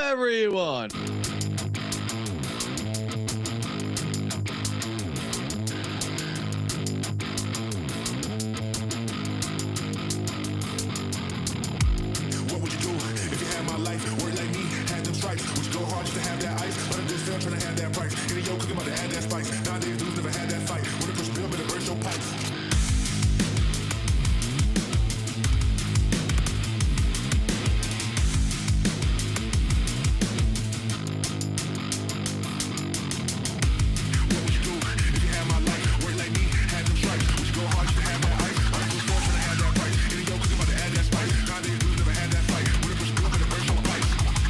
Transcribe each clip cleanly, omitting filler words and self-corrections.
everyone. What would you do if you had my life? Work like me, had them stripes. Would you go hard just to have that ice? But I'm just still trying to have that price. Any yo cooking about to add that spice. Nowadays dudes never had that fight. When it push bill, better burst your pipes. What would you do if you had my life? Work like me, had them stripes. Would you go hard just to have that ice? But I'm just still trying to have that price. Any yo cooking about to add that spice. Nowadays dudes never had that fight. When it push bill, better burst your pipes.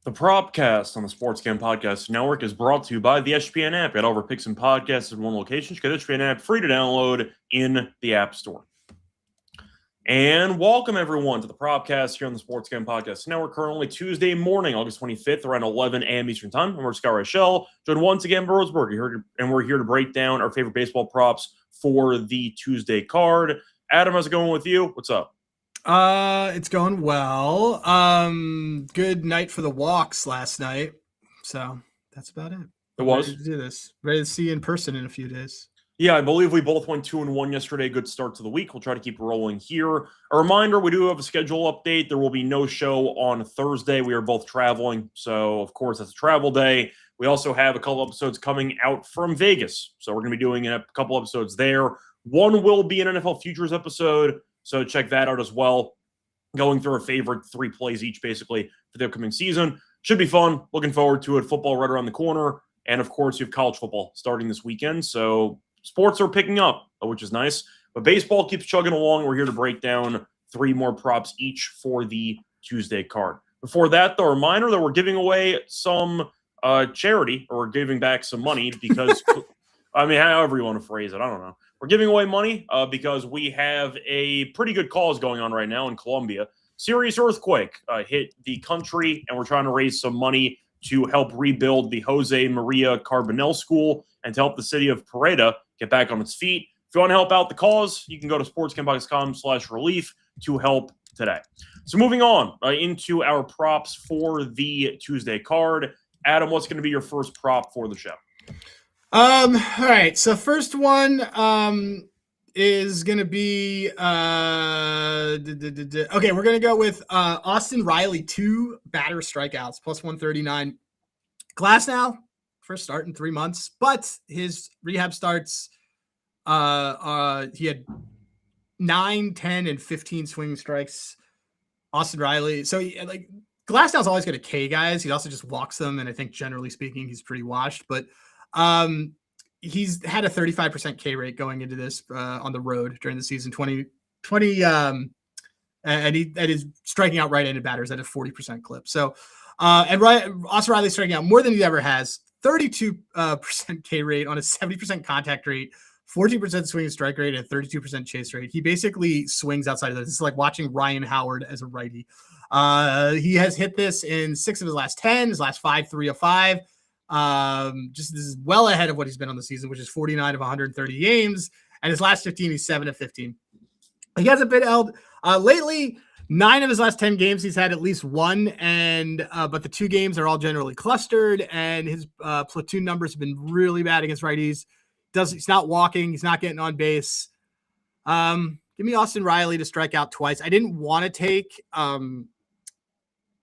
The Propcast on the Sports Game Podcast Network is brought to you by the SGPN app. Get over picks and podcasts in one location. Get the SGPN app free to download in the App Store. And welcome, everyone, to the Propcast here on the Sports Game Podcast Network. Currently Tuesday morning, August 25th, around 11 a.m. Eastern Time. I'm Scott Reichel, joined once again by Rosenberg, and we're here to break down our favorite baseball props for the Tuesday card. Adam, how's it going with you? What's up? It's going well. Good night for the walks last night. So that's about it. It was? Ready to do this. Ready to see you in person in a few days. Yeah, I believe we both went 2-1 yesterday. Good start to the week. We'll try to keep rolling here. A reminder, we do have a schedule update. There will be no show on Thursday. We are both traveling, so of course that's a travel day. We also have a couple episodes coming out from Vegas, so we're going to be doing a couple episodes there. One will be an NFL Futures episode, so check that out as well. Going through our favorite three plays each, basically, for the upcoming season. Should be fun. Looking forward to it. Football right around the corner. And, of course, you have college football starting this weekend. So sports are picking up, which is nice. But baseball keeps chugging along. We're here to break down three more props each for the Tuesday card. Before that, though, a reminder that we're giving away some charity, or we're giving back some money because, I mean, however you want to phrase it, I don't know. We're giving away money because we have a pretty good cause going on right now in Colombia. Serious earthquake hit the country, and we're trying to raise some money to help rebuild the Jose Maria Carbonell School and to help the city of Pareda get back on its feet. If you want to help out the cause, you can go to sportscampbox.com/relief to help today. So moving on into our props for the Tuesday card. Adam, what's going to be your first prop for the show? All right. So first one is gonna be okay. We're gonna go with Austin Riley, 2 batter strikeouts plus 139. Glass now, first start in 3 months, but his rehab starts. He had 9, 10, and 15 swinging strikes. Austin Riley. So Glasnow's always going to K guys. He also just walks them, and I think generally speaking, he's pretty washed. But he's had a 35% K rate going into this on the road during the season. 20 and he's striking out right-handed batters at a 40% clip. So Austin Riley's striking out more than he ever has. 32% K rate on a 70% contact rate. 14% swing strike rate and 32% chase rate. He basically swings outside of this. It's like watching Ryan Howard as a righty. He has hit this in 6 of his last 10, his last 5, 3 of 5. Just this is well ahead of what he's been on the season, which is 49 of 130 games. And his last 15, he's 7 of 15. He hasn't been held lately. 9 of his last 10 games, he's had at least one, and but the 2 games are all generally clustered, and his platoon numbers have been really bad against righties. He's not walking. He's not getting on base. Give me Austin Riley to strike out twice. I didn't want to take the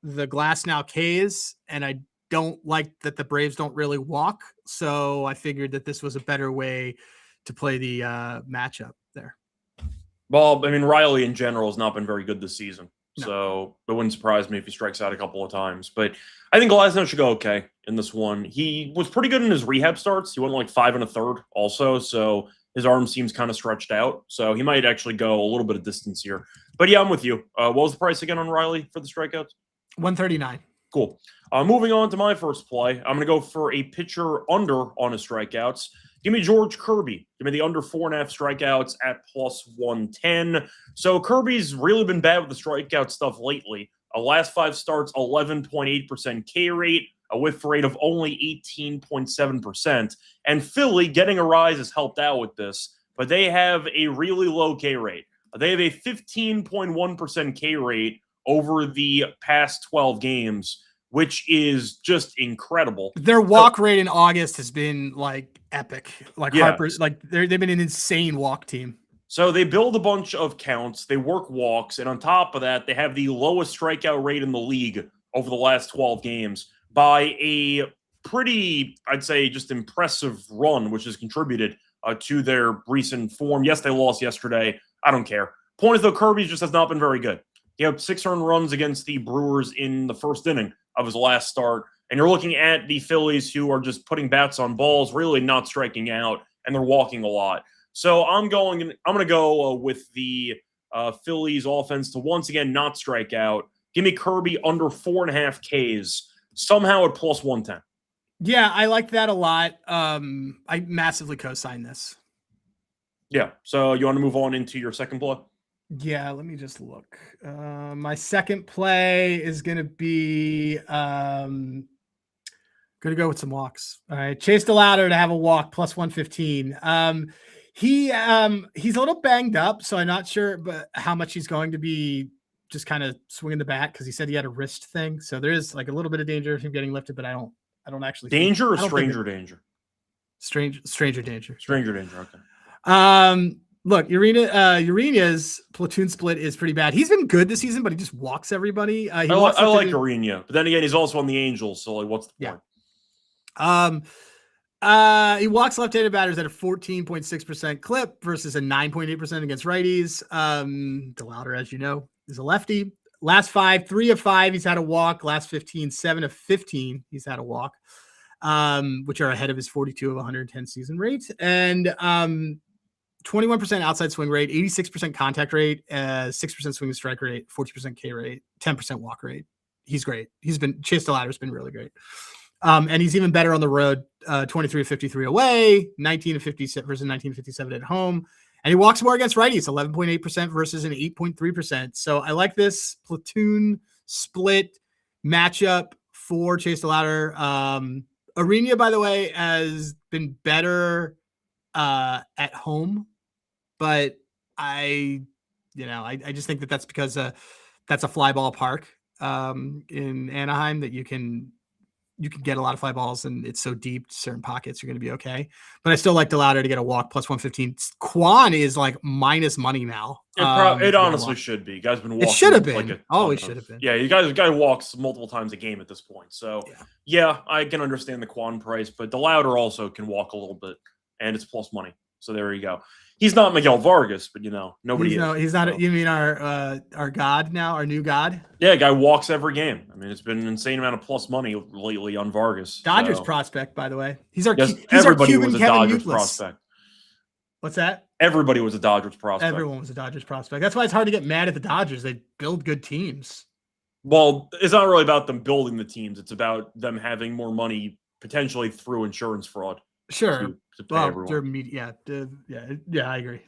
Glasnow K's, and I don't like that the Braves don't really walk. So I figured that this was a better way to play the matchup there. Well, I mean, Riley in general has not been very good this season. No. So it wouldn't surprise me if he strikes out a couple of times. But I think Glasnow should go okay in this one. He was pretty good in his rehab starts. He went like 5 1/3 also. So his arm seems kind of stretched out. So he might actually go a little bit of distance here. But yeah, I'm with you. What was the price again on Riley for the strikeouts? $139. Cool. Moving on to my first play. I'm going to go for a pitcher under on his strikeouts. Give me George Kirby. Give me the under 4.5 strikeouts at plus 110. So Kirby's really been bad with the strikeout stuff lately. Last 5 starts, 11.8% K rate, a whiff rate of only 18.7%. And Philly getting a rise has helped out with this, but they have a really low K rate. They have a 15.1% K rate over the past 12 games, which is just incredible. Their walk rate in August has been like epic. Like Yeah. Harper's, like they've been an insane walk team. So they build a bunch of counts, they work walks, and on top of that, they have the lowest strikeout rate in the league over the last 12 games by a pretty, I'd say, just impressive run, which has contributed to their recent form. Yes, they lost yesterday. I don't care. Point is, though, Kirby just has not been very good. He had 6 earned runs against the Brewers in the first inning of his last start, and you're looking at the Phillies who are just putting bats on balls, really not striking out, and they're walking a lot. So I'm going to go with the Phillies offense to once again not strike out. Give me Kirby under 4.5 Ks, somehow at plus 110. Yeah, I like that a lot. I massively co-sign this. Yeah. So you want to move on into your second play? Yeah, let me just look. My second play is going to be going to go with some walks. All right, Chase DeLauder to have a walk plus 115. He's a little banged up, so I'm not sure but how much he's going to be just kind of swinging the bat because he said he had a wrist thing. So there is like a little bit of danger of him getting lifted, but I don't actually danger or stranger danger? Stranger danger. Stranger danger. Okay. Look, Urena's platoon split is pretty bad. He's been good this season, but he just walks everybody. I like Urena, but then again, he's also on the Angels. So like, what's the point? He walks left-handed batters at a 14.6% clip versus a 9.8% against righties. DeLauder, as you know, is a lefty. Last 5, 3 of 5, he's had a walk. Last 15, 7 of 15, he's had a walk, which are ahead of his 42 of 110 season rate. And 21% outside swing rate, 86% contact rate, 6% swing and strike rate, 40% K rate, 10% walk rate. He's great. Chase DeLauder's been really great. And he's even better on the road, 23 of 53 away, 19 of 57 versus 19 of 57 at home. And he walks more against righties, 11.8% versus an 8.3%. So I like this platoon split matchup for Chase DeLauder. Urena, by the way, has been better at home, but I just think that's because that's a fly ball park in Anaheim that you can get a lot of fly balls and it's so deep, certain pockets you're going to be okay. But I still like DeLauder to get a walk plus 115. Quan is like minus money now. It honestly should be. You guys been walking. It should have been. It should have been. Yeah, guy walks multiple times a game at this point. So yeah, I can understand the Quan price, but DeLauder also can walk a little bit, and it's plus money. So there you go. He's not Miguel Vargas, but nobody is. He's not. So. You mean our god now, our new god? Yeah, guy walks every game. I mean, it's been an insane amount of plus money lately on Vargas. Dodgers prospect, by the way. Everybody was a Dodgers prospect. What's that? Everybody was a Dodgers prospect. Everyone was a Dodgers prospect. That's why it's hard to get mad at the Dodgers. They build good teams. Well, it's not really about them building the teams. It's about them having more money potentially through insurance fraud. Sure. To pay everyone. Yeah, I agree.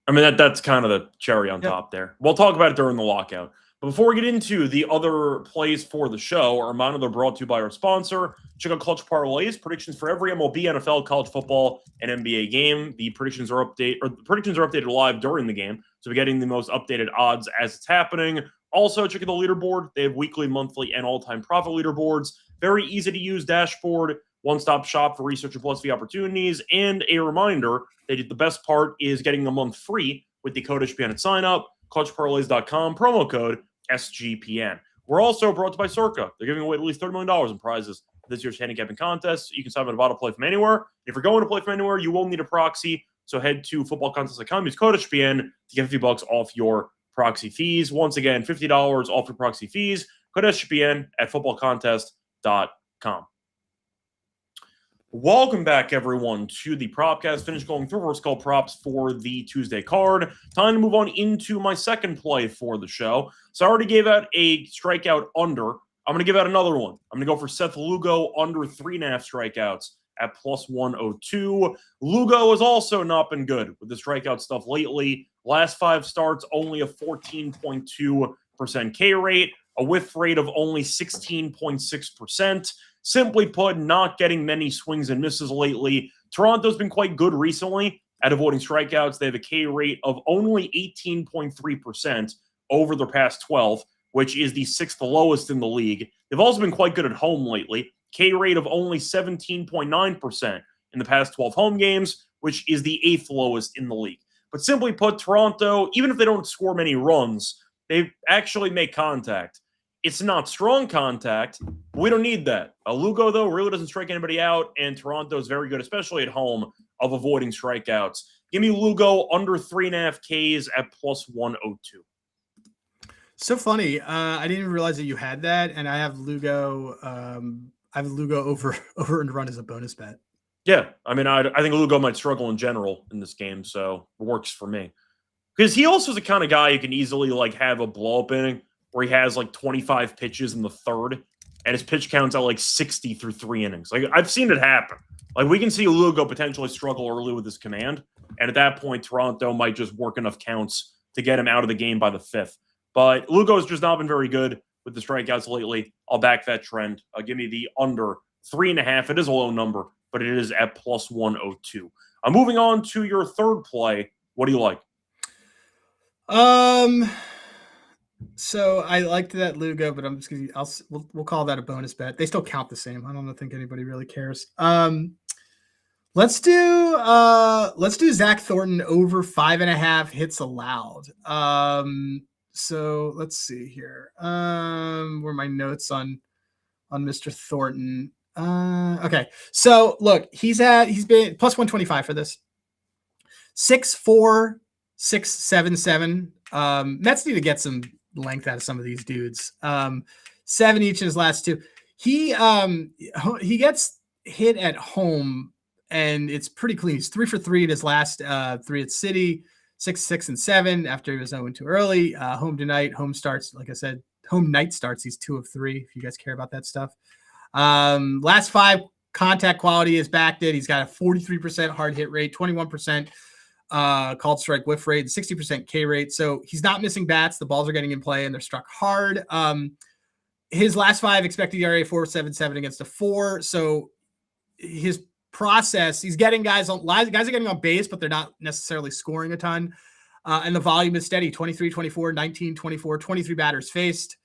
I mean, that's kind of the cherry on top there. We'll talk about it during the lockout. But before we get into the other plays for the show, a reminder they're brought to you by our sponsor. Check out Clutch Parlays, predictions for every MLB, NFL, college football, and NBA game. The predictions are updated live during the game, so we're getting the most updated odds as it's happening. Also, check out the leaderboard. They have weekly, monthly, and all-time profit leaderboards. Very easy to use dashboard. One-stop shop for research and plus fee opportunities. And a reminder that the best part is getting a month free with the code SGPN at sign up, clutchparlays.com, promo code SGPN. We're also brought to you by Circa. They're giving away at least $30 million in prizes this year's handicapping contest. You can sign up at Play from anywhere. If you're going to play from anywhere, you will need a proxy. So head to footballcontest.com, use code SGPN to get $50 off your proxy fees. Once again, $50 off your proxy fees. Code SGPN at footballcontest.com. Welcome back, everyone, to the Propcast. Finish going through first call props for the Tuesday card. Time to move on into my second play for the show. So I already gave out a strikeout under. I'm going to give out another one. I'm going to go for Seth Lugo under 3.5 strikeouts at plus 102. Lugo has also not been good with the strikeout stuff lately. Last 5 starts, only a 14.2% K rate. a whiff rate of only 16.6%. Simply put, not getting many swings and misses lately. Toronto's been quite good recently at avoiding strikeouts. They have a K rate of only 18.3% over their past 12, which is the 6th lowest in the league. They've also been quite good at home lately. K rate of only 17.9% in the past 12 home games, which is the 8th lowest in the league. But simply put, Toronto, even if they don't score many runs, they actually make contact. It's not strong contact. We don't need that. Lugo, though, really doesn't strike anybody out, and Toronto is very good, especially at home, of avoiding strikeouts. Give me Lugo under 3.5 Ks at plus 102. So funny. I didn't even realize that you had that, and I have Lugo. I have Lugo over and run as a bonus bet. Yeah, I mean, I think Lugo might struggle in general in this game, so it works for me. Because he also is the kind of guy who can easily like have a blow-up inning where he has like 25 pitches in the third, and his pitch count's at like 60 through 3 innings. Like, I've seen it happen. Like, we can see Lugo potentially struggle early with his command, and at that point, Toronto might just work enough counts to get him out of the game by the 5th. But Lugo's just not been very good with the strikeouts lately. I'll back that trend. Give me the under 3.5. It is a low number, but it is at plus 102. Moving on to your third play. What do you like? So I liked that Lugo, but I'm just gonna we'll call that a bonus bet. They still count the same. I don't think anybody really cares. Let's do Zach Thornton over 5.5 hits allowed. So let's see here. Where are my notes on Mr. Thornton? Okay. So look, he's been plus 125 for this. 6'4", 6'7". Mets need to get some length out of some of these dudes. 7 each in his last 2. He gets hit at home, and it's pretty clean. He's 3 for 3 in his last 3 at City, 6, 6, and 7 after he was 0 too early. Home tonight, home starts. Like I said, home night starts. He's 2 of 3. If you guys care about that stuff. Last 5 contact quality is backed it. He's got a 43% hard hit rate, 21% called strike whiff rate, 60% K rate. So he's not missing bats. The balls are getting in play and they're struck hard. His last 5 expected ERA 4.77 against a 4. So his process, he's getting guys are getting on base, but they're not necessarily scoring a ton. And the volume is steady, 23, 24, 19, 24, 23 batters faced,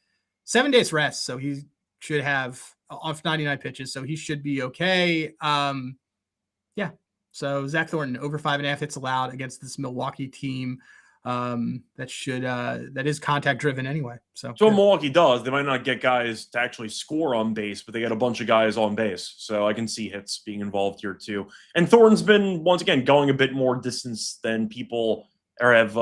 7 days rest. So he should have off 99 pitches. So he should be okay. Yeah. So Zach Thornton over 5.5 hits allowed against this Milwaukee team. That is contact driven anyway. So what Milwaukee does, they might not get guys to actually score on base, but they get a bunch of guys on base. So I can see hits being involved here too. And Thornton's been, once again, going a bit more distance than people have,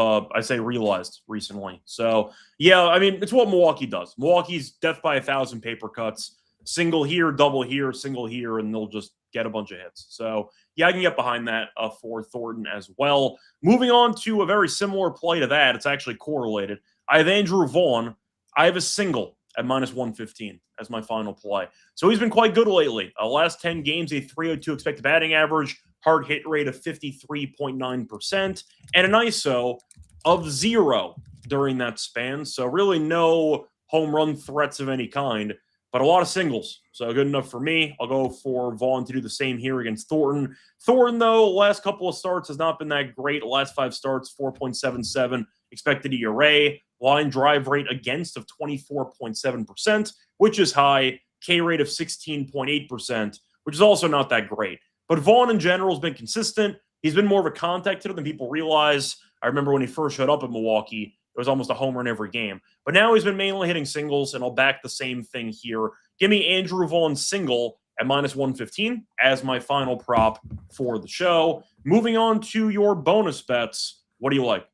realized recently. So, yeah, I mean, it's what Milwaukee does. Milwaukee's death by 1,000 paper cuts. Single here, double here, single here, and they'll just get a bunch of hits. So, yeah, I can get behind that for Thornton as well. Moving on to a very similar play to that. It's actually correlated. I have Andrew Vaughn. I have a single at minus 115 as my final play. So he's been quite good lately. Last 10 games, a 302 expected batting average, hard hit rate of 53.9%, and an ISO of 0 during that span. So really no home run threats of any kind, but a lot of singles. So good enough for me. I'll go for Vaughn to do the same here against Thornton. Thornton, though, last couple of starts has not been that great. The last 5 starts, 4.77 expected ERA. Line drive rate against of 24.7%, which is high. K rate of 16.8%, which is also not that great. But Vaughn in general has been consistent. He's been more of a contact hitter than people realize. I remember when he first showed up at Milwaukee, it was almost a homer in every game. But now he's been mainly hitting singles, and I'll back the same thing here. Give me Andrew Vaughn single at minus 115 as my final prop for the show. Moving on to your bonus bets. What do you like?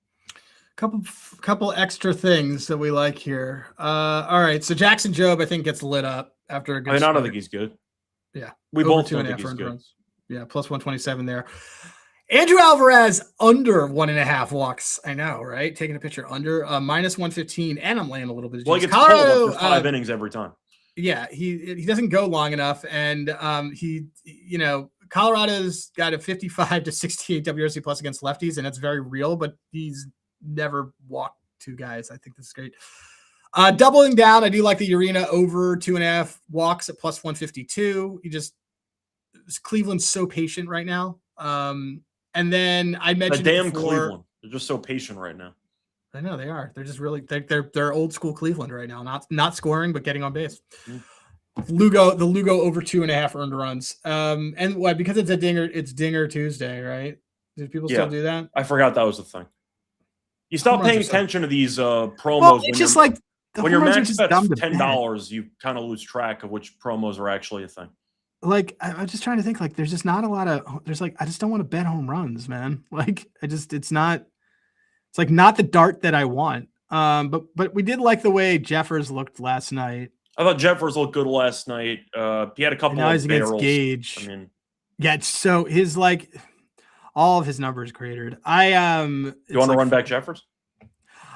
Couple extra things that we like here. All right, so Jackson Jobe, I think, gets lit up after a good start. I don't think he's good. Yeah. We both don't think he's good. Runs. Yeah, plus 127 there. Andrew Alvarez under 1.5 walks. I know, right? Taking a picture under minus 115, and I'm laying a little bit of juice. Well, he gets Colorado, for 5 innings every time. Yeah, he doesn't go long enough, and Colorado's got a 55 to 68 WRC plus against lefties, and it's very real. But he's never walked 2 guys. I think this is great. Doubling down, I do like the Urena over 2.5 walks at plus 152. Cleveland's so patient right now. And then I mentioned The damn before, Cleveland. They're just so patient right now. I know they are. They're just really they're old school Cleveland right now. Not scoring, but getting on base. The Lugo over 2.5 earned runs. And what, because it's Dinger Tuesday, right? Did people still do that? I forgot that was the thing. You stop paying attention to these promos. Well, it's just like when your max bet's $10, you kind of lose track of which promos are actually a thing. Like, I'm just trying to think, like, there's just not a lot of, I just don't want to bet home runs, man. Like, it's not the dart that I want. But we did like the way Jeffers looked last night. I thought Jeffers looked good last night. He had a couple of against barrels. Gage. I mean, yeah, so his, like, all of his numbers cratered. You want to run back Jeffers?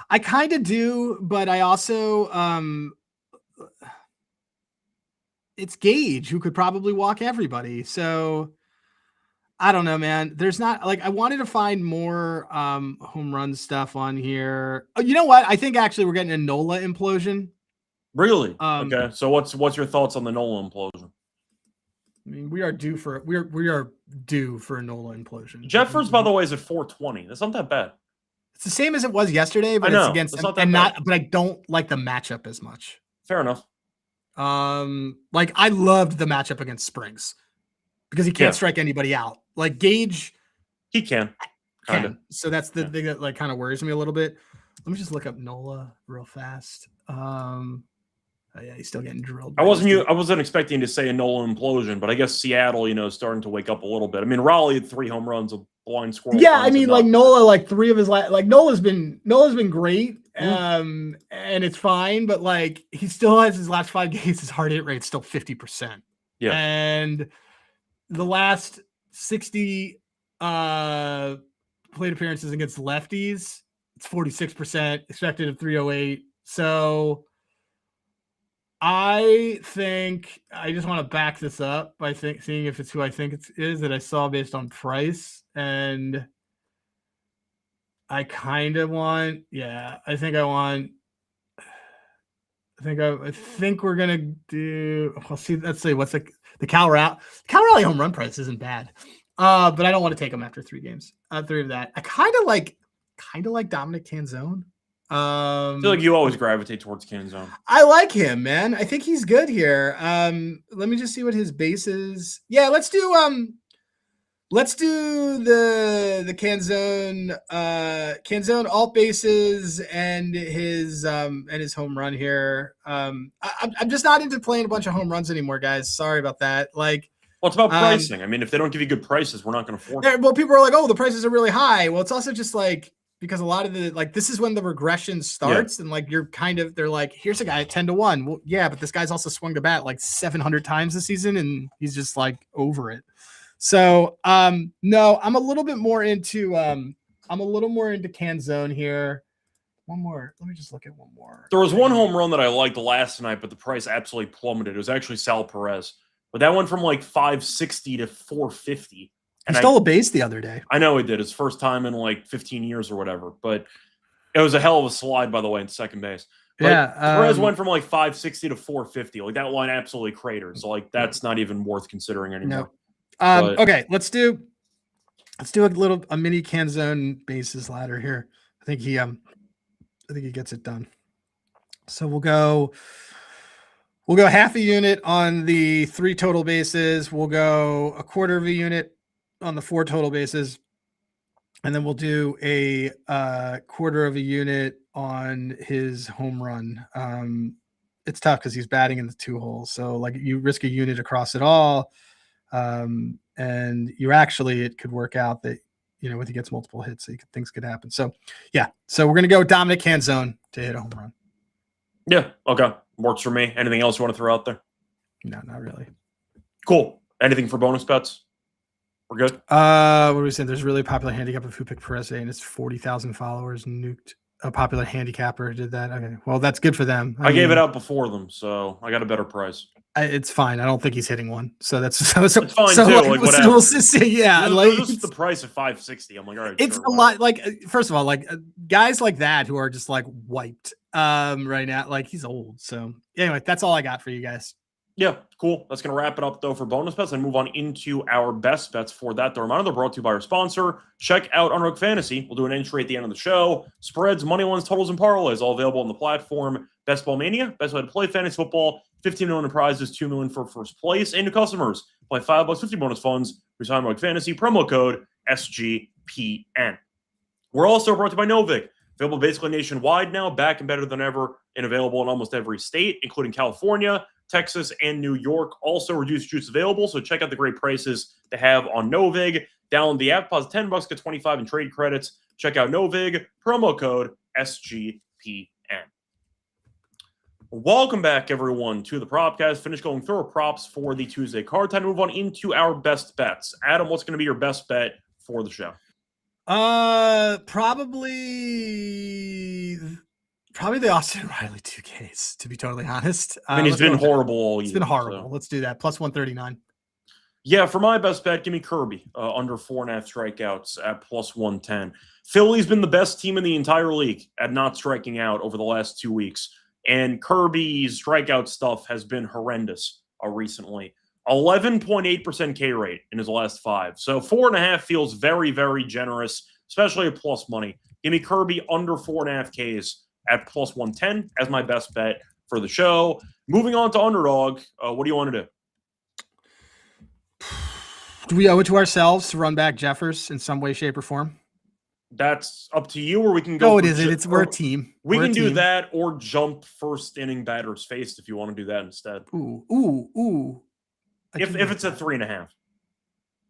I kind of do, but I also, it's Gage who could probably walk everybody. So I don't know, man. There's not, like, I wanted to find more home run stuff on here. Oh, you know what? I think actually we're getting a Nola implosion. Really? Okay. So what's your thoughts on the Nola implosion? I mean, we are due for a Nola implosion. Jeffers, by the way, is at 420. That's not that bad. It's the same as it was yesterday, but it's against but I don't like the matchup as much. Fair enough. Like, I loved the matchup against Springs because he can't strike anybody out. Like, Gage, he can. Kind of. So that's the thing that, like, kind of worries me a little bit. Let me just look up Nola real fast. Yeah, he's still getting drilled. I wasn't expecting to say a Nola implosion, but I guess Seattle, is starting to wake up a little bit. I mean, Raleigh had 3 home runs, a blind squirrel. Yeah, I mean, like, Nola, like, 3 of his Nola's been great, and it's fine, but, like, he still has his last 5 games, his hard hit rate's still 50%. Yeah, and the last 60 plate appearances against lefties, it's 46%, expected of 308. So I think I just want to back this up by seeing if it's who I think it is that I saw based on price. And I kind of want, I think we're going to do, let's see, what's the Cal Raleigh home run price isn't bad. But I don't want to take him after 3 games. 3 of that. I kind of like Dominic Canzone. I feel like you always gravitate towards Canzone. I like him, man. I think he's good here. Let me just see what his base is. Yeah, let's do the Canzone alt bases and his home run here. I'm just not into playing a bunch of home runs anymore, guys. Sorry about that. Like, well, it's about pricing. I mean, if they don't give you good prices, we're not going to afford it. Well, people are like, oh, the prices are really high. Well, it's also just like, because a lot of this is when the regression starts, and like they're like, here's a guy at 10-1. Well, yeah, but this guy's also swung the bat like 700 times this season, and he's just like over it. So no, I'm a little more into Canzone here. One more. Let me just look at one more. There was one home run that I liked last night, but the price absolutely plummeted. It was actually Sal Perez, but that went from like 560 to 450. He stole a base the other day. I know he did. His first time in like 15 years or whatever. But it was a hell of a slide, by the way, in second base. But Perez went from like 560 to 450. Like, that line absolutely cratered. So, like, that's not even worth considering anymore. No. Okay, let's do a mini Canzone bases ladder here. I think he gets it done. So we'll go half a unit on the 3 total bases. We'll go a quarter of a unit on the 4 total bases, and then we'll do a quarter of a unit on his home run. It's tough because he's batting in the 2 holes, so like you risk a unit across it all, and it could work out that if he gets multiple hits, things could happen. So so we're gonna go with Dominic Canzone to hit a home run. Yeah, okay, works for me. Anything else you want to throw out there? No, not really. Cool. Anything for bonus bets? We're good. What are we saying? There's a really popular handicap of who picked Perez, and it's 40,000 followers. Nuked a popular handicapper did that. Okay, well, that's good for them. I gave it out before them, so I got a better price. It's fine. I don't think he's hitting one. So that's so It's fine too. like, Like we'll whatever. see. Yeah, Like like just the price of 560. I'm like, all right, it's sure, a whatever. lot. Like first of all, like guys like that who are just like wiped right now. Like he's old. So anyway, that's all I got for you guys. Yeah, cool. That's going to wrap it up, though, for bonus bets and move on into our best bets for that. The reminder, they're brought to you by our sponsor. Check out Underdog Fantasy. We'll do an entry at the end of the show. Spreads, money lines, totals, and parlays all available on the platform. Best Ball Mania, best way to play fantasy football. $15 million in prizes, $2 million for first place. And new customers, play $5, 50 bonus funds. We sign Underdog Fantasy, promo code SGPN. We're also brought to you by Novig. Available basically nationwide now, back and better than ever, and available in almost every state, including California, Texas, and New York. Also reduced juice available, so check out the great prices they have on Novig. Download the app, pause $10, get 25 in trade credits. Check out Novig, promo code SGPN. Welcome back, everyone, to the Propcast. Finish going through our props for the Tuesday card. Time to move on into our best bets. Adam, what's going to be your best bet for the show? Probably the Austin Riley 2Ks, to be totally honest. I mean, he's been horrible all year. It's been horrible. So. Let's do that. Plus 139. Yeah, for my best bet, give me Kirby under 4.5 strikeouts at plus 110. Philly's been the best team in the entire league at not striking out over the last 2 weeks. And Kirby's strikeout stuff has been horrendous recently. 11.8% K rate in his last 5. So 4.5 feels very, very generous, especially at plus money. Give me Kirby under 4.5 Ks at plus 110 as my best bet for the show. Moving on to Underdog, what do you want to do? Do we owe it to ourselves to run back Jeffers in some way, shape, or form? That's up to you, or we can go. No, it isn't. We're a team. We can do that, or jump first inning batters faced if you want to do that instead. Ooh. If it's at 3.5.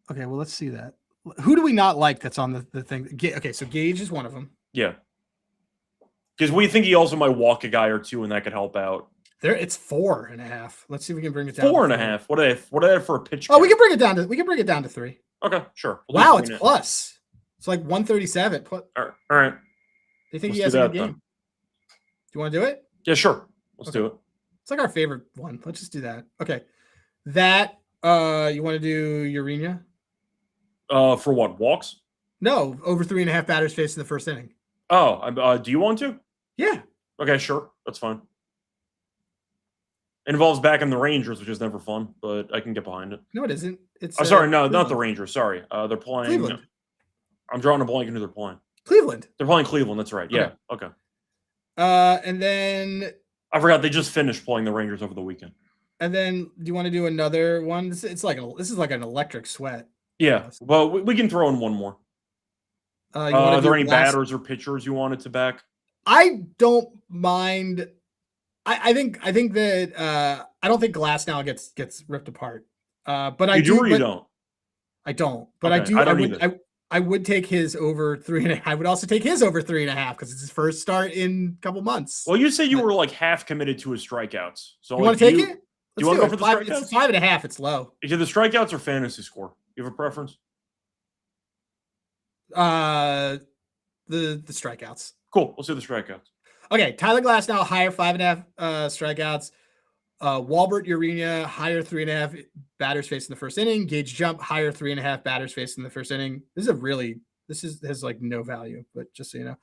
Okay, well, let's see that. Who do we not like that's on the thing? Okay, so Gage is one of them. Yeah. Because we think he also might walk a guy or two, and that could help out. It's 4.5. Let's see if we can bring it down. 4.5. What are they have for a pitch? Oh, we can bring it down to 3. Okay, sure. Wow, it's plus. It's like 137. All right. Do you think he has a good game? Do you want to do it? Yeah, sure. Let's do it. It's like our favorite one. Let's just do that. Okay. That you want to do Urena? For what? Walks? No, over 3.5 batters faced in the first inning. Oh, do you want to? Yeah. Okay, sure. That's fine. It involves back in the Rangers, which is never fun, but I can get behind it. No, it isn't. It's sorry, no, not the Rangers. Sorry. They're playing Cleveland. I'm drawing a blank into they're playing. Cleveland. They're playing Cleveland, that's right. Yeah. Okay. And then I forgot they just finished playing the Rangers over the weekend. And then do you want to do another one? This is like an electric sweat. Yeah. Well, we can throw in one more. Are there any batters or pitchers you wanted to back? I don't mind. I think that I don't think Glasnow gets ripped apart. But I do or you don't? I don't. But okay, I would take his over 3.5. I would also take his over 3.5 because it's his first start in a couple months. Well, you said you were like half committed to his strikeouts. So you want to take it? Do you want to go for the strikeouts? It's 5.5. It's low. Is it the strikeouts or fantasy score? You have a preference? The strikeouts. Cool. Let's do the strikeouts. Okay, Tyler Glasnow, higher 5.5 strikeouts. Walbert Urena, higher 3.5 batters faced in the first inning. Gage Jump, higher 3.5 batters faced in the first inning. This has like no value, but just so you know,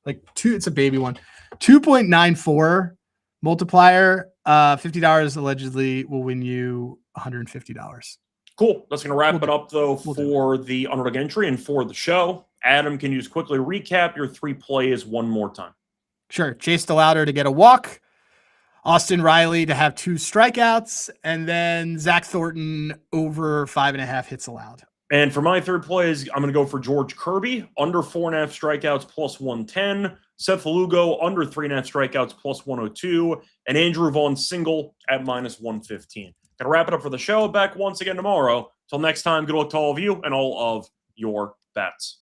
like it's a baby one. 2.94 multiplier. $50 allegedly will win you $150. Cool. That's going to wrap it up, though, for the Underdog entry and for the show. Adam, can you just quickly recap your 3 plays one more time? Sure. Chase DeLauder to get a walk. Austin Riley to have 2 strikeouts. And then Zach Thornton over 5.5 hits allowed. And for my 3rd plays, I'm going to go for George Kirby, under 4.5 strikeouts, plus 110. Seth Lugo, under 3.5 strikeouts, plus 102. And Andrew Vaughn single at minus 115. Gonna wrap it up for the show. Back once again tomorrow. Till next time, good luck to all of you and all of your bets.